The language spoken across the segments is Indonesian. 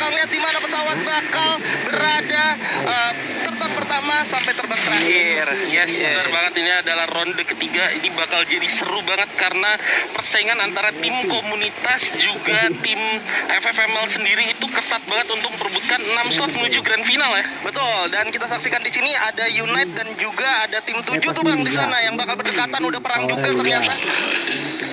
bakal lihat di mana pesawat bakal berada terbang pertama sampai terbang terakhir. Yes, benar banget. Ini adalah ronde ketiga. Ini bakal jadi seru banget karena persaingan antara tim komunitas juga tim FFML sendiri itu ketat banget untuk memperebutkan 6 slot menuju grand final ya. Betul, dan kita saksikan di sini ada Unite dan juga ada tim 7 tuh Bang di sana yang bakal berdekatan, udah perang juga ternyata.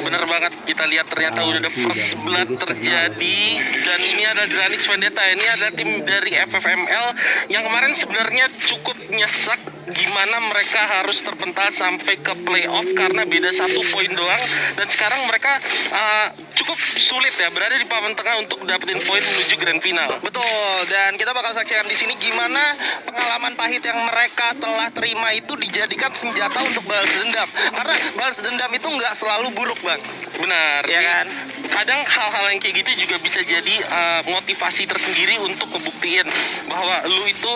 Bener banget, kita lihat ternyata udah ada first blood terjadi. Dan ini ada Dranix Vendetta. Ini ada tim dari FFML yang kemarin sebenarnya cukup nyesek gimana mereka harus terpental sampai ke playoff karena beda 1 poin doang. Dan sekarang mereka cukup sulit ya berada di papan tengah untuk dapetin poin menuju grand final. Betul, dan kita bakal saksikan di sini gimana pengalaman pahit yang mereka telah terima itu dijadikan senjata untuk balas dendam. Karena balas dendam itu nggak selalu buruk, Bang. Benar, ya kan? Kadang hal-hal yang kayak gitu juga bisa jadi motivasi tersendiri untuk ngebuktiin bahwa lu itu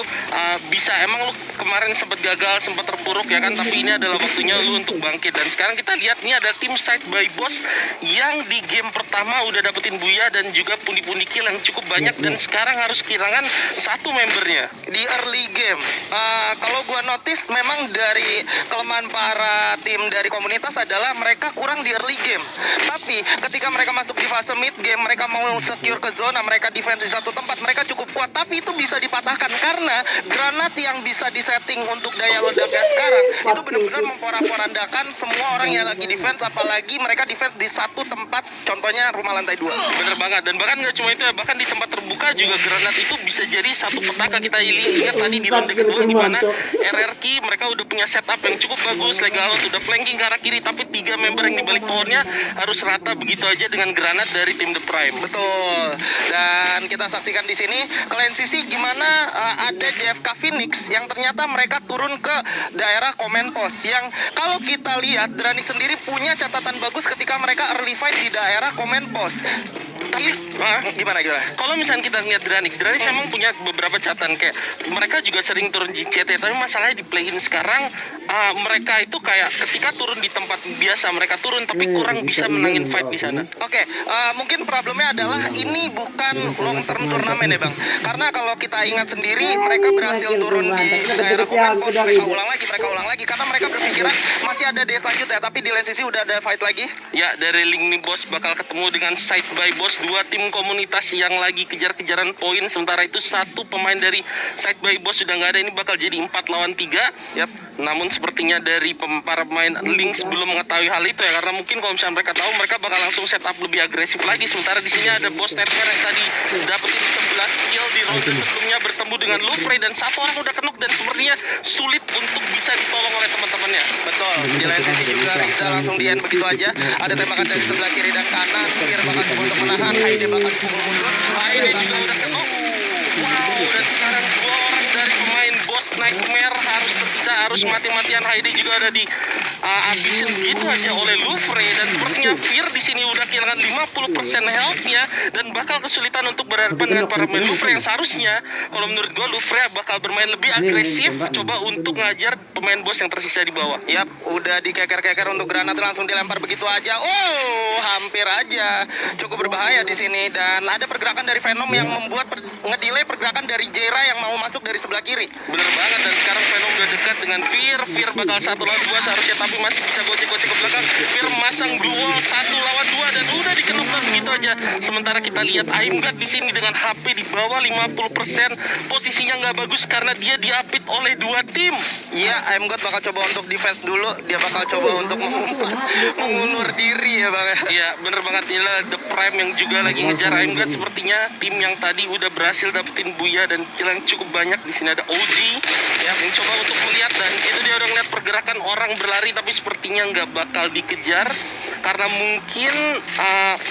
bisa. Emang lu kemarin sempat gagal, sempat terpuruk ya kan, tapi ini adalah waktunya lu untuk bangkit. Dan sekarang kita lihat nih ada tim Side by Boss yang di game pertama udah dapetin Buya dan juga pundi-pundi kill yang cukup banyak, dan sekarang harus kehilangan 1 membernya di early game. Kalau gua notice memang dari kelemahan para tim dari komunitas adalah mereka kurang di early game. Tapi ketika mereka masuk di fase mid game, mereka mau secure ke zona, mereka defense di satu tempat, mereka cukup kuat. Tapi itu bisa dipatahkan karena granat yang bisa disetting untuk daya ledaknya sekarang itu benar-benar memporak-porandakan semua orang yang lagi defense, apalagi mereka defense di satu tempat, contohnya rumah lantai 2. Bener banget, dan bahkan nggak cuma itu ya, bahkan di tempat terbuka juga granat itu bisa jadi satu petaka. Kita ingat tadi di ronde kedua di mana RRQ mereka udah punya setup yang cukup bagus, Legalot udah flanking ke arah kiri, tapi 3 member yang di balik pohonnya harus rata begitu aja dengan granat dari tim The Prime. Betul. Dan kita saksikan di sini kalian sisi gimana ada JFK Phoenix yang ternyata mereka turun ke daerah Command Post, yang kalau kita lihat Drani sendiri punya catatan bagus ketika mereka early fight di daerah Command Post. Gimana? Kalau misalnya kita lihat Dranix emang punya beberapa catatan, kayak mereka juga sering turun JCT, tapi masalahnya di play-in sekarang mereka itu kayak ketika turun di tempat biasa mereka turun tapi kurang bisa menangin fight di sana. Oke, mungkin problemnya adalah ini bukan long term turnamen ya Bang. Karena kalau kita ingat sendiri mereka berhasil turun di daerah Command Post, mereka ulang lagi karena mereka berpikiran masih ada desa selanjutnya, tapi di lain sisi udah ada fight lagi. Ya, dari Link nih Bos bakal ketemu dengan Side by Boss, 2 tim komunitas yang lagi kejar-kejaran poin. Sementara itu 1 pemain dari Side by Boss sudah nggak ada. Ini bakal jadi 4 lawan 3. Yap. Namun sepertinya dari para pemain Lynx belum mengetahui hal itu ya, karena mungkin kalau misalnya mereka tahu mereka bakal langsung setup lebih agresif lagi. Sementara di sini ada Boss Netker yang tadi dapetin 11 kill di ronde sebelumnya bertemu dengan Lufrey, dan 1 orang udah kenok dan sepertinya sulit untuk bisa ditolong oleh teman-temannya. Betul. Di lain sisi juga Riza langsung di-end begitu aja. Ada tembakan dari sebelah kiri dan kanan. Fir bakal coba untuk menahan. Haide bakal dipukul mundur. Haide juga udah kenok. Wow, dan sekarang 2 orang dari pemain Boss Nightmare harus tersisa, harus mati-matian. Haide juga ada di habisin gitu aja oleh Lufrey, dan sepertinya Fir di sini udah kehilangan 50% health-nya dan bakal kesulitan untuk berhadapan dengan para pemain Lufrey yang seharusnya kalau menurut gua Lufrey bakal bermain lebih agresif, coba untuk ngajar pemain Boss yang tersisa di bawah. Yap, udah dikeker-keker untuk granat langsung dilempar begitu aja. Oh, hampir aja. Cukup berbahaya di sini, dan ada pergerakan dari Venom yang membuat ngedelay pergerakan dari Jera yang mau masuk dari sebelah kiri. Bener banget, dan sekarang Venom udah dekat dengan Fir. Fir bakal 1 lawan 2 seharusnya, tapi masih bisa gocek-gocek ke belakang. Fir masang duel 1 lawan 2 dan udah dikenokkan begitu aja. Sementara kita lihat Aimgat di sini dengan HP di bawah 50%, posisinya nggak bagus karena dia diapit oleh 2 tim. Iya, Aimgat bakal coba untuk defense dulu. Dia bakal coba untuk mengulur diri ya Bang. Iya, bener banget. Inilah The Prime yang juga lagi ngejar Aimgat. Sepertinya tim yang tadi udah berhasil dapetin Buya dan kill yang cukup banyak. Di sini ada OG yang coba untuk melihat, dan itu dia udah ngeliat pergerakan orang berlari, tapi sepertinya nggak bakal dikejar karena mungkin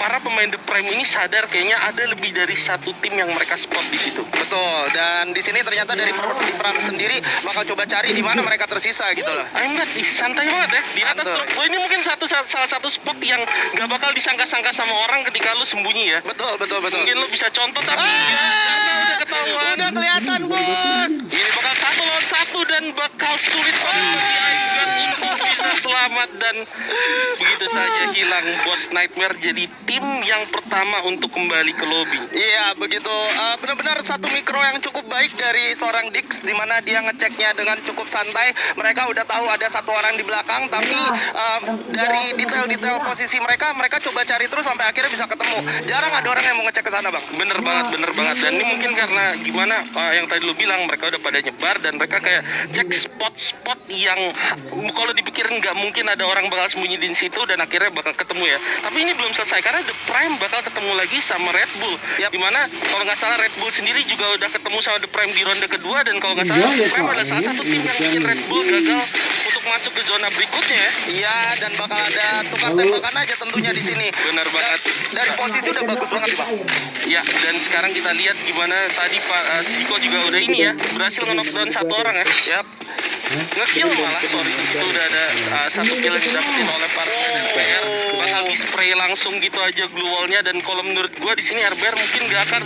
para pemain The Prime ini sadar kayaknya ada lebih dari 1 tim yang mereka spot di situ. Betul, dan di sini ternyata dari Prime sendiri bakal coba cari di mana mereka tersisa gitu loh. Aimgat santai banget ya di atas truk. Oh, ini mungkin salah satu spot yang nggak bakal disangka-sangka sama orang ketika lu sembunyi ya. Betul. Mungkin lu bisa contoh, tapi karena udah ketahuan. Udah kelihatan Bos. Ini bakal 1 lawan 1 dan bakal sulit bagi Aimgat untuk bisa selamat, dan begitu saja hilang Boss Nightmare. Jadi tim yang pertama untuk kembali ke lobby. Iya begitu, benar-benar satu mikro yang cukup baik dari seorang Dix, di mana dia ngeceknya dengan cukup santai. Mereka udah tahu ada satu orang di belakang, tapi dari detail-detail posisi mereka coba cari terus sampai akhirnya bisa ketemu. Jarang ada orang yang mau ngecek ke sana, Bang. Bener banget. Dan ini mungkin karena gimana yang tadi lu bilang, mereka udah pada nyebar dan mereka kayak cek spot-spot yang kalau dipikirin nggak mungkin ada orang bakal sembunyi di situ dan akhirnya bakal ketemu ya. Tapi ini belum selesai karena The Prime bakal ketemu lagi sama Red Bull. Yap. Dimana kalau nggak salah Red Bull sendiri juga udah ketemu sama The Prime di ronde kedua, dan kalau nggak salah The Prime adalah salah satu tim yang bikin Red Bull gagal untuk masuk ke zona berikutnya ya. Iya, dan bakal ada tukar tembakan aja tentunya di sini. Benar banget. Dari posisi udah bagus banget nih, Bang. Ya, dan sekarang kita lihat gimana tadi Pak Siko juga udah ini ya, berhasil nge-knockdown satu orang ya. Yap. Nge-kill malah, sorry. Itu udah ada satu kill yang didapetin oleh para pemain RBR. Bakal di-spray langsung gitu aja glue wall-nya, dan kalau menurut gua di sini RBR mungkin gak akan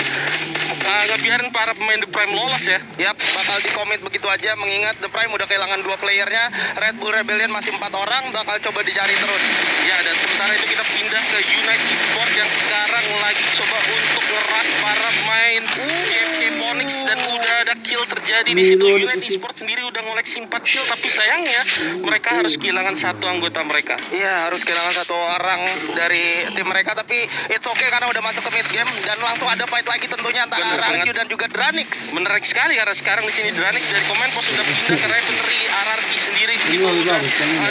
ngebiarin para pemain The Prime lolos ya. Yap, bakal dikomit begitu aja, mengingat The Prime udah kehilangan 2 playernya. Red Bull Rebellion masih 4 orang, bakal coba dicari terus. Ya, dan sementara itu kita pindah ke Unite Esport yang sekarang lagi coba untuk ngeras para pemain GFK Monix, dan udah ada kill terjadi di situ. Unite Esport sendiri udah ngoleksi 4 kill, tapi sayangnya mereka harus kehilangan satu anggota mereka. Iya, harus kehilangan satu orang dari tim mereka, tapi it's okay karena udah masuk ke mid game dan langsung ada fight lagi tentunya antara Bener RRQ banget. dan juga Dranix. Menarik sekali karena sekarang di sini Dranix dari Command Post sudah pindah ke Refinery. RRQ sendiri di situ udah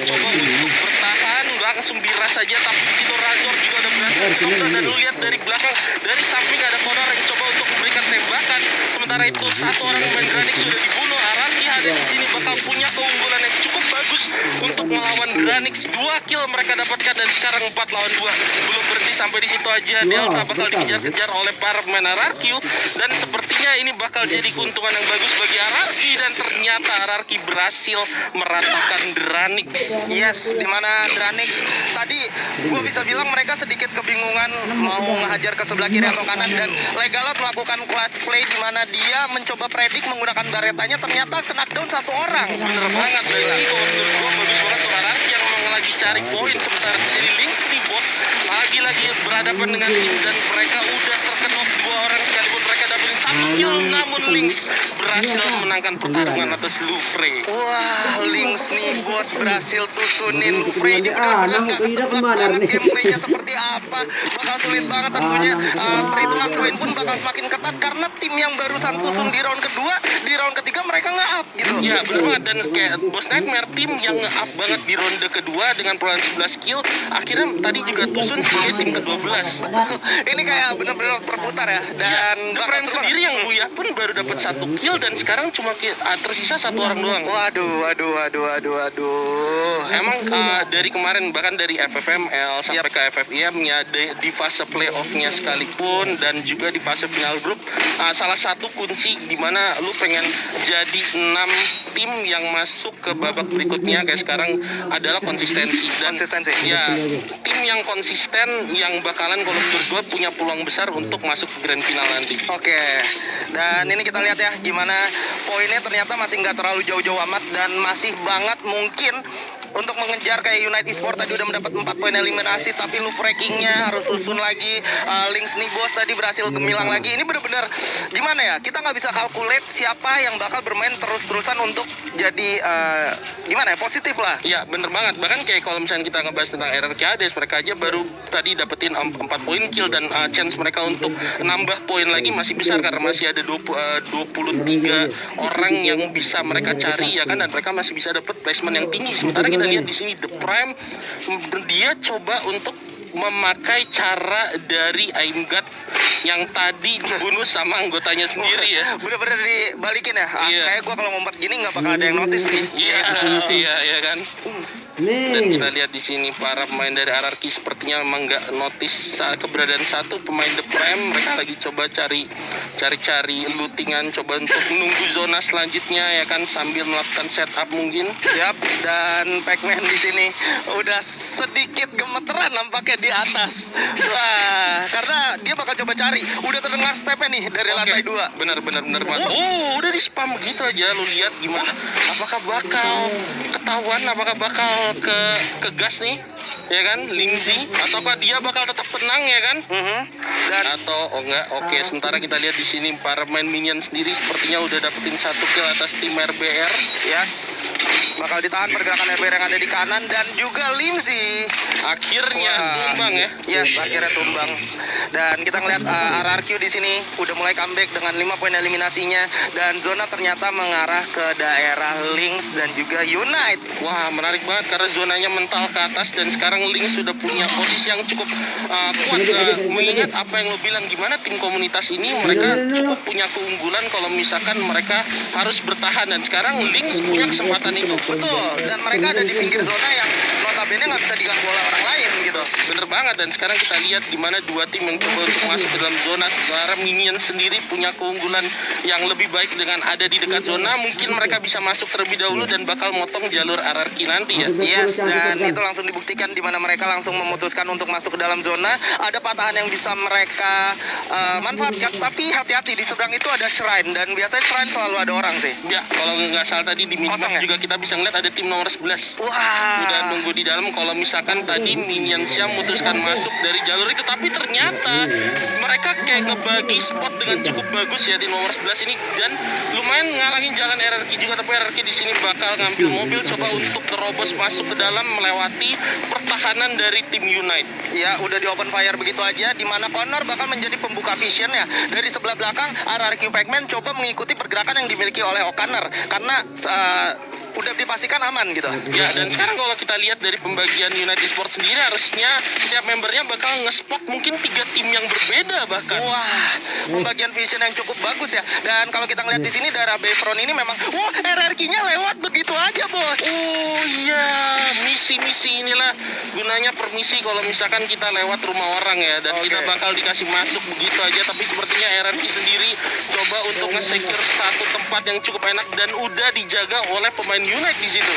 coba untuk bertahan, langsung diras saja, tapi di situ Razor juga udah berhasil di-knockdown, dan lu lihat dari belakang, dari samping ada Connor yang coba untuk memberikan tembakan. Sementara itu satu orang pemain Dranix sudah dibunuh. RRQ Hades di sini bakal punya keunggulan yang cukup bagus untuk melawan Dranix. 2 kill mereka dapatkan dan sekarang 4 lawan 2. Belum berhenti sampai di situ aja. Delta bakal dikejar-kejar oleh para pemain RRQ, dan sepertinya ini bakal jadi keuntungan yang bagus bagi RRQ, dan ternyata RRQ berhasil meratakan Dranix. Yes, dimana Dranix tadi gue bisa bilang mereka sedikit kebingungan mau ngehajar ke sebelah kiri atau kanan, dan Legalot melakukan clutch play di mana dia mencoba predik menggunakan baretanya, ternyata kena down satu orang. Bener banget, dan ini kalau menurut gua bagus banget tuh RRQ yang lagi cari poin. Sementara di sini Lynx nih bos lagi-lagi berhadapan dengan tim, dan mereka udah terkenok 2 orang sekalipun mereka dapetin 1 kill, namun Lynx berhasil menangkan pertarungan atas Lufre. Wah, Lynx nih bos berhasil tusunin Frey. Dia benar-benar nggak ketebak banget gameplaynya seperti apa. Bakal sulit banget tentunya. Perhitungan poin pun bakal semakin ketat karena tim yang barusan tusun di round kedua, di round ketiga mereka nge-up gitu. Ya bener banget, dan kayak Boss Nightmare, tim yang nge-up banget di ronde kedua dengan perolehan 11 kill, akhirnya tadi juga tusun sebagai tim ke-12. Ini kayak benar-benar terputar ya. Dan The Prime sendiri yang Buya pun baru dapat 1 kill, dan sekarang cuma tersisa 1 orang doang. Waduh. Emang dari kemarin, bahkan dari FFML sampai ke FFIM-nya, di fase playoff-nya sekalipun dan juga di fase final grup, salah satu kunci di mana lu pengen jadi 6 tim yang masuk ke babak berikutnya kayak sekarang adalah konsistensi. Dan ya, tim yang konsisten yang bakalan kalau menurut gue punya peluang besar untuk masuk ke grand final nanti. Oke, dan ini kita lihat ya gimana poinnya ternyata masih nggak terlalu jauh-jauh amat, dan masih banget mungkin untuk mengejar kayak United Sport tadi udah mendapat 4 poin eliminasi, tapi lu rankingnya harus susun lagi. Lynx nih bos tadi berhasil gemilang lagi. Ini benar-benar gimana ya, kita nggak bisa calculate siapa yang bakal bermain terus-terusan untuk jadi gimana ya, positif lah. Iya bener banget, bahkan kayak kalau misalnya kita ngebahas tentang RRQ Hades, mereka aja baru tadi dapetin 4 poin kill, dan chance mereka untuk nambah poin lagi masih besar karena masih ada 23 orang yang bisa mereka cari ya kan, dan mereka masih bisa dapet placement yang tinggi. Sementara kita lihat di sini The Prime, dia coba untuk memakai cara dari Aimgat yang tadi dibunuh sama anggotanya sendiri ya. Bener-bener dibalikin ya. Iya. Kayak gua kalau ngumpat gini nggak bakal ada yang notice nih. Iya kan. Dan kita lihat di sini para pemain dari RRQ sepertinya memang nggak notice keberadaan satu pemain The Prime. Mereka lagi coba cari lootingan, coba untuk menunggu zona selanjutnya ya kan, sambil melakukan setup mungkin. Yap, dan Pac-Man di sini udah sedikit gemeteran nampaknya di atas. Wah, karena dia bakal coba cari. Udah terdengar stepnya nih dari lantai 2. Benar banget. Oh, udah di spam gitu aja. Lu lihat gimana? Apakah bakal ketahuan? Apakah bakal ke gas nih? ya kan, Lingzi, ataukah dia bakal tetap tenang ya kan? Dan Atau enggak? Oke, sementara kita lihat di sini para main minion sendiri sepertinya udah dapetin 1 kill atas tim RBR. yes, bakal ditahan pergerakan RBR yang ada di kanan dan juga Limzi. Akhirnya Wah. tumbang ya. Yes, akhirnya tumbang. Dan kita ngeliat RRQ di sini udah mulai comeback dengan 5 poin eliminasinya dan zona ternyata mengarah ke daerah Lynx dan juga Unite. Wah, menarik banget karena zonanya mental ke atas dan sekarang Link sudah punya posisi yang cukup kuat. Mengingat apa yang lo bilang, gimana tim komunitas ini mereka cukup punya keunggulan kalau misalkan mereka harus bertahan, dan sekarang Link punya kesempatan itu. Betul, dan mereka ada di pinggir zona yang notabene nggak bisa diganggu oleh orang lain gitu. Bener banget, dan sekarang kita lihat di mana dua tim yang coba untuk masuk ke dalam zona. Sementara Minion sendiri punya keunggulan yang lebih baik dengan ada di dekat zona. Mungkin mereka bisa masuk terlebih dahulu dan bakal motong jalur RRQ nanti ya. Yes, dan itu langsung dibuktikan di mana mereka langsung memutuskan untuk masuk ke dalam zona. Ada patahan yang bisa mereka manfaatkan, tapi hati-hati di seberang itu ada shrine dan biasanya shrine selalu ada orang sih. Ya, kalau nggak salah tadi di minimap Kosong ya? juga kita bisa ngeliat ada tim nomor 11. Wah. Udah nunggu di dalam kalau misalkan tadi Minionsnya memutuskan masuk dari jalur itu, tapi ternyata mereka kayak ngebagi spot dengan cukup bagus ya di nomor 11 ini, dan lumayan ngalangin jalan RRQ juga. Tapi RRQ di sini bakal ngambil mobil coba untuk terobos masuk ke dalam melewati pertahanan dari tim Unite. Ya, udah di open fire begitu aja, di mana Connor bakal menjadi pembuka vision ya. Dari sebelah belakang, RRQ Pac-Man coba mengikuti pergerakan yang dimiliki oleh O'Connor karena udah dipastikan aman gitu. Ya, dan sekarang kalau kita lihat dari pembagian United Esports sendiri, harusnya setiap membernya bakal nge-spot mungkin 3 tim yang berbeda bahkan. Wah, pembagian vision yang cukup bagus ya. Dan kalau kita ngeliat di sini daerah Bayfront ini memang, wah, RRQ-nya lewat begitu aja, Bos. Oh iya, misi-misi inilah gunanya permisi kalau misalkan kita lewat rumah orang ya, dan Oke. kita bakal dikasih masuk begitu aja. Tapi sepertinya RRQ sendiri coba untuk nge-secure satu tempat yang cukup enak dan udah dijaga oleh pemain Unite di situ.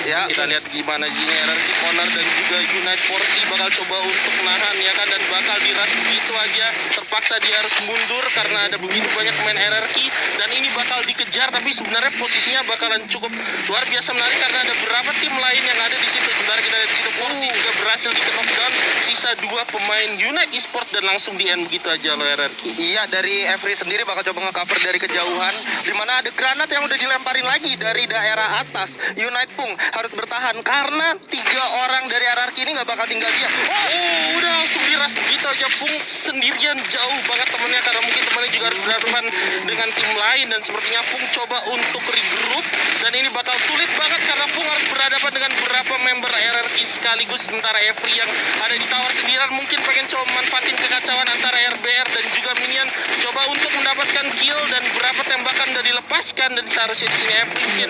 Ya, Kita lihat gimana sini RRQ Connor dan juga Unite Force bakal coba untuk nahan ya kan, dan bakal diras begitu aja. Terpaksa dia harus mundur karena ada begitu banyak pemain RRQ, dan ini bakal dikejar, tapi sebenarnya posisinya bakalan cukup luar biasa menarik karena ada beberapa tim lain yang ada di situ. Sebenarnya kita lihat di situ Force juga berhasil di knockdown, sisa 2 pemain Unite Esports dan langsung di end begitu aja loh RRQ. iya, dari Every sendiri bakal coba nge-cover dari kejauhan, di mana ada granat yang udah dilemparin lagi dari daerah atas. Unite Fung harus bertahan karena 3 orang dari RRQ ini nggak bakal tinggal diam. Oh, udah langsung diras begitu aja. Fung sendirian jauh banget temennya karena mungkin temennya juga harus berhadapan dengan tim lain, dan sepertinya Fung coba untuk regroup, dan ini bakal sulit banget karena Fung harus berhadapan dengan beberapa member RRQ sekaligus. Sementara Every yang ada di tower sendirian mungkin pengen coba manfaatin kekacauan antara RBR dan juga Minion, coba untuk mendapatkan kill, dan beberapa tembakan udah dilepaskan, dan seharusnya di sini Every mungkin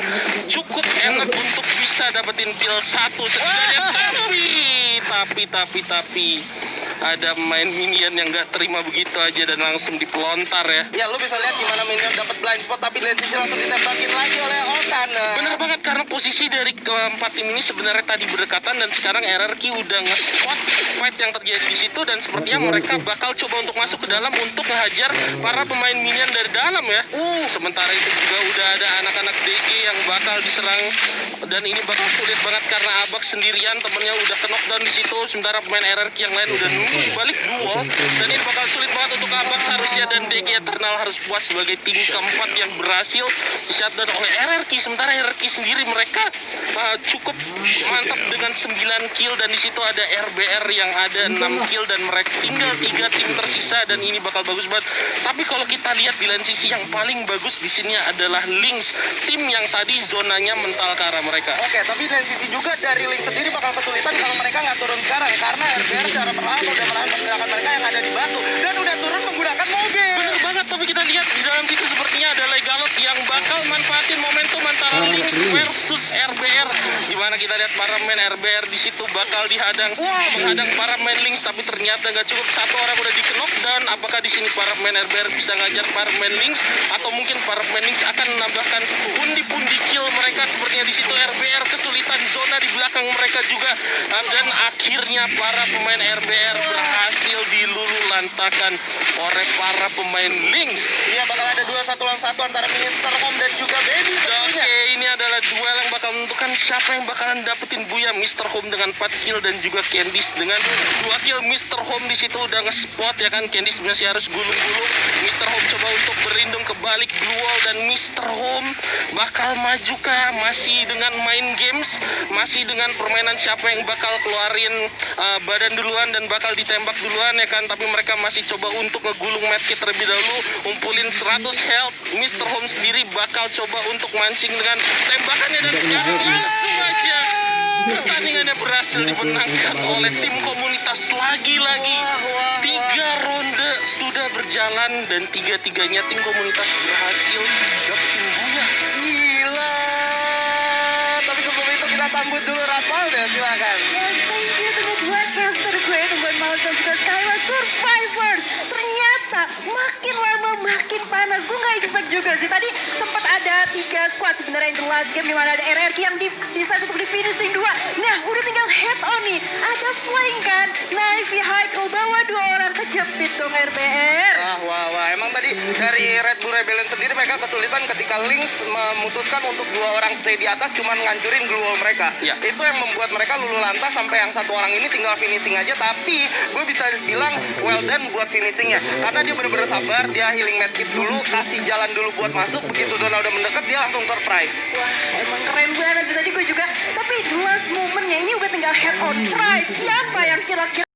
cukup enak untuk bisa dapetin kill 1 setidaknya. Tapi ada main Minion yang nggak terima begitu aja dan langsung dipelontar ya. Ya, lu bisa lihat gimana Minion dapat blind spot, tapi dari sisi langsung ditembakin lagi oleh O'Connor. Bener banget, karena posisi dari keempat tim ini sebenarnya tadi berdekatan, dan sekarang RRQ udah nge-spot fight yang terjadi di situ, dan sepertinya mereka bakal coba untuk masuk ke dalam untuk ngehajar para pemain Minion dari dalam ya. Sementara itu juga udah ada anak-anak DG yang bakal diserang, dan ini bakal sulit banget karena Abak sendirian, temennya udah knockdown di situ, sementara pemain RRQ yang lain udah nunggu di balik duo, dan ini bakal sulit banget untuk Abak seharusnya, dan DG Eternal harus puas sebagai tim keempat yang berhasil di shutdown oleh RRQ. Sementara RRQ sendiri mereka cukup mantap dengan 9 kill, dan di situ ada RBR yang ada 6 kill, dan mereka tinggal 3 tim tersisa, dan ini bakal bagus banget. Tapi kalau kita lihat di lain sisi, yang paling bagus di sini adalah Lynx, tim yang tadi zonanya mental ke arah mereka. Oke, tapi dari sisi juga dari Link sendiri bakal kesulitan kalau mereka nggak turun sekarang karena RBR secara perlahan udah menahan pergerakan mereka yang ada di batu dan udah turun menggunakan mobil. Bener banget, tapi kita lihat di dalam situ sepertinya ada Legalot yang bakal manfaatin momentum antara Lynx versus RBR, di mana kita lihat para main RBR di situ bakal dihadang, menghadang para main Lynx, tapi ternyata nggak cukup, 1 orang udah di knockdown. Apakah di sini para main RBR bisa ngajar para main Lynx, atau mungkin para main Lynx akan menambahkan pundi-pundi kill mereka? Sepertinya di situ RBR kesulitan zona Sona di belakang mereka juga. Dan akhirnya para pemain RBR berhasil dilululantakan oleh para pemain Lynx. Iya, bakal ada 2-1 lawan 1 antara Mr. Home dan juga Baby tentunya. Oke, ini adalah duel yang bakal menentukan siapa yang bakalan dapetin Buya. Mr. Home dengan 4 kill dan juga Candice dengan 2 kill. Mr. Home di situ udah nge-spot ya kan. Candice masih harus gulung-gulung. Mr. Home coba untuk berlindung ke balik blue wall dan Mr. Home bakal maju kah? Masih dengan main games, masih dengan permainan siapa yang bakal keluarin badan duluan dan bakal ditembak duluan ya kan. Tapi mereka masih coba untuk ngegulung medkit terlebih dahulu, ngumpulin 100 health. Mr. Home sendiri bakal coba untuk mancing dengan tembakannya dan sekarang langsung aja pertandingannya berhasil dimenangkan oleh tim komunitas. Lagi-lagi 3 ronde sudah berjalan dan 3-tiganya tim komunitas berhasil dapetin Buya. Gila. Tapi sebelum itu kita sambut dulu Rafael, silakan. Yes, thank you to dua caster gue, teman Maus dan juga Skyward Survivors. Ternyata makin lama makin panas. Gue nggak expect juga sih. Tadi sempat ada 3 squad sebenarnya yang last game, dimana ada RRQ yang decide untuk di finishing 2. Nah, udah tinggal head on nih. Ada flank kan. Naivi Haikal bawa 2 orang kejepit dong RBR. Wah. Emang tadi dari Red Bull Rebellion sendiri mereka kesulitan ketika Lynx memutuskan untuk 2 orang stay di atas cuman ngancurin glue wall mereka. Ya. Itu yang membuat mereka lulu lantas sampai yang 1 orang ini tinggal finishing aja. Tapi gue bisa bilang well done buat finishingnya. Karena dia bener-bener sabar, dia healing medkit dulu, kasih jalan dulu buat masuk. Begitu zona udah mendekat dia langsung surprise. Wah, emang keren banget sih tadi gue juga. Tapi the last momennya ini udah tinggal head on pride. Siapa yang kira-kira